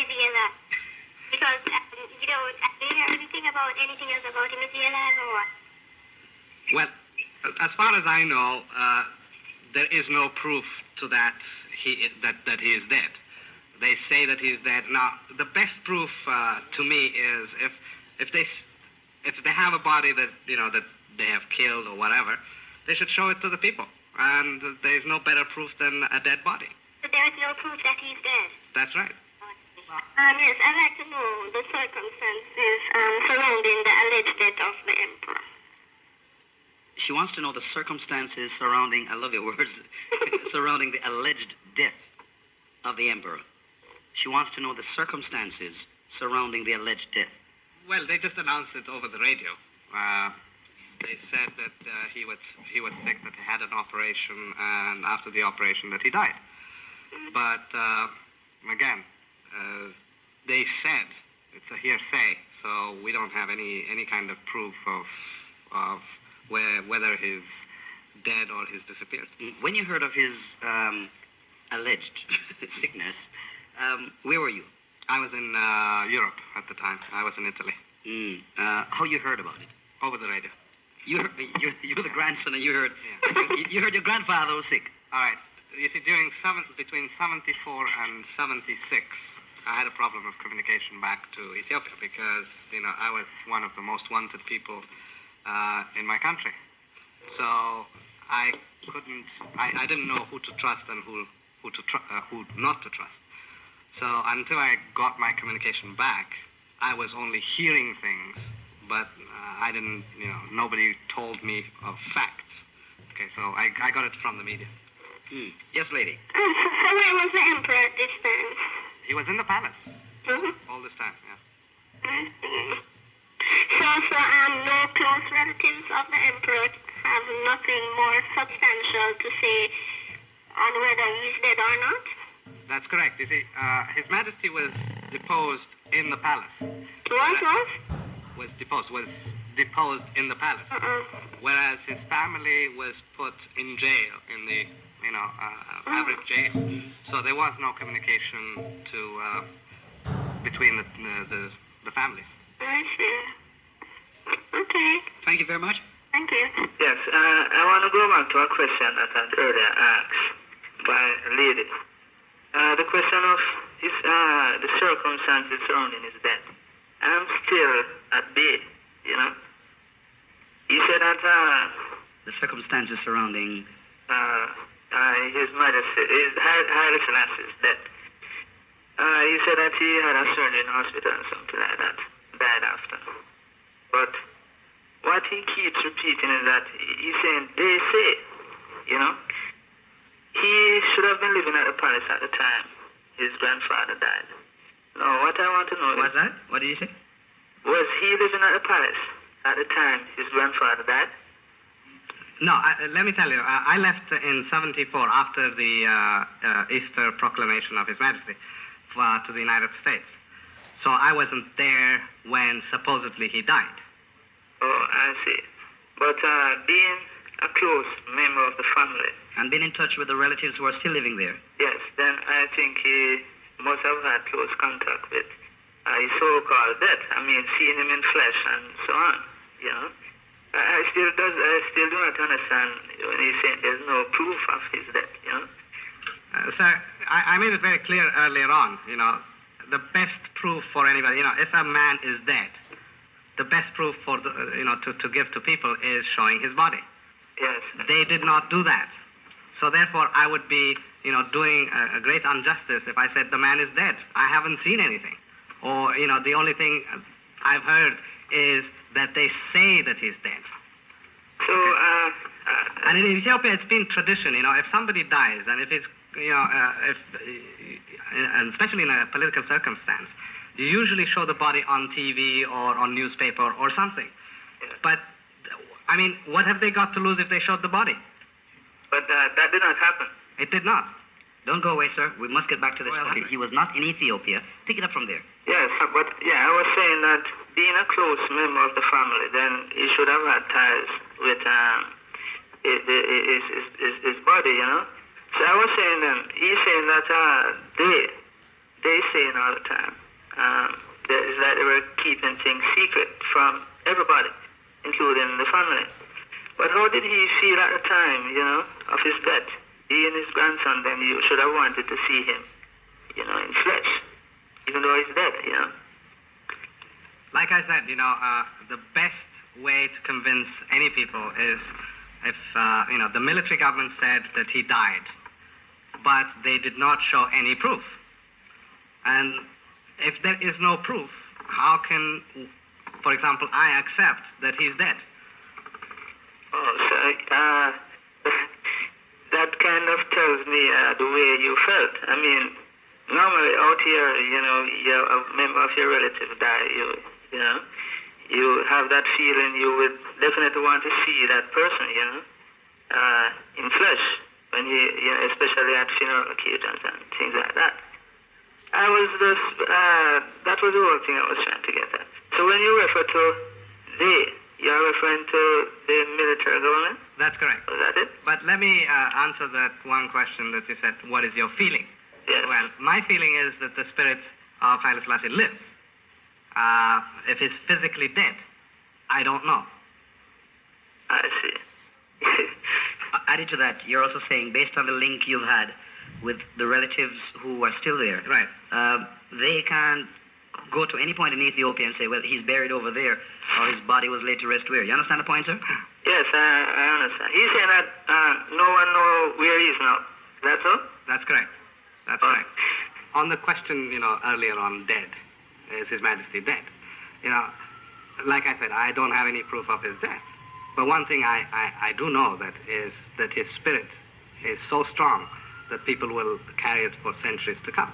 he alive? Because you don't hear anything else about him. Is he alive or what? Well, as far as I know, there is no proof to that that he is dead. They say that he is dead. Now, the best proof to me is if they have a body that that they have killed or whatever, they should show it to the people. And there is no better proof than a dead body. But there is no proof that he's dead. That's right. Yes, I'd like to know the circumstances surrounding the alleged death of the emperor. She wants to know the circumstances surrounding, I love your words, surrounding the alleged death of the emperor. She wants to know the circumstances surrounding the alleged death. Well, they just announced it over the radio. They said that he was sick, that he had an operation, and after the operation that he died. But again, they said it's a hearsay, so we don't have any kind of proof of whether he's dead or he's disappeared. When you heard of his alleged sickness, where were you? I was in Europe at the time. I was in Italy. How you heard about it? Over the radio. You're the grandson, and you heard you heard your grandfather was sick. All right. You see, between 74 and 76, I had a problem of communication back to Ethiopia because I was one of the most wanted people in my country. So I didn't know who to trust and who not to trust. So until I got my communication back, I was only hearing things, but I didn't, nobody told me of facts. Okay, so I got it from the media. Yes, lady. So where was the emperor at this time? He was in the palace. All this time, yeah. So no close relatives of the emperor have nothing more substantial to say on whether he's dead or not? That's correct. You see, His Majesty was deposed in the palace. Was deposed in the palace. Whereas his family was put in jail, in the average jail. So there was no communication between the families. I see. Okay. Thank you very much. Thank you. Yes, I want to go back to a question that I earlier asked by a lady. The question of the circumstances surrounding his death. I'm still at bay, He said that the circumstances surrounding His Majesty, Haile Selassie's death. He said that he had a surgery in the hospital or something like that, died after. But what he keeps repeating is that he's saying, they say, he should have been living at the palace at the time his grandfather died. No, what I want to know is... What's that? What did you say? Was he living at the palace at the time his grandfather died? No, let me tell you, I left in 74 after the Easter proclamation of His Majesty to the United States. So I wasn't there when supposedly he died. Oh, I see. But being a close member of the family... And being in touch with the relatives who are still living there. Yes, then I think he must have had close contact with his so-called death. I mean, seeing him in flesh and so on, I still do not understand when he's saying there's no proof of his death, Sir, I made it very clear earlier on, the best proof for anybody, if a man is dead, the best proof for, to give to people is showing his body. Yes. They did not do that. So therefore, I would be, doing a great injustice if I said the man is dead. I haven't seen anything. Or, the only thing I've heard is that they say that he's dead. So, and in Ethiopia, it's been tradition, if somebody dies, and if it's, and especially in a political circumstance, you usually show the body on TV or on newspaper or something. Yes. But, I mean, what have they got to lose if they showed the body? But that did not happen. It did not. Don't go away, sir. We must get back to this point. He was not in Ethiopia. Pick it up from there. Yes, but I was saying that being a close member of the family, then he should have had ties with his body, So I was saying then, he's saying that they they saying all the time is that they were keeping things secret from everybody, including the family. But how did he feel at the time, of his death? He and his grandson, then you should have wanted to see him, in flesh, even though he's dead. Like I said, the best way to convince any people is if, the military government said that he died, but they did not show any proof. And if there is no proof, how can, for example, I accept that he's dead? Oh, so, that kind of tells me the way you felt. I mean, normally out here, a member of your relative die, you have that feeling you would definitely want to see that person, in flesh, when especially at funeral occasions and things like that. I was just, that was the whole thing I was trying to get at. So when you refer to they, you're referring to the military government? That's correct. Was that it? But let me answer that one question that you said, what is your feeling? Yes. Well, my feeling is that the spirit of Haile Selassie lives. If he's physically dead, I don't know. I see. Added to that, you're also saying, based on the link you've had with the relatives who are still there, Right. They can't go to any point in Ethiopia and say, well, he's buried over there, or his body was laid to rest where. You understand the point, sir? Yes, I understand. He's saying that no one knows where he is now. That's all? That's correct. That's correct. On the question, earlier on dead, is His Majesty dead? Like I said, I don't have any proof of his death. But one thing I do know that is that his spirit is so strong that people will carry it for centuries to come.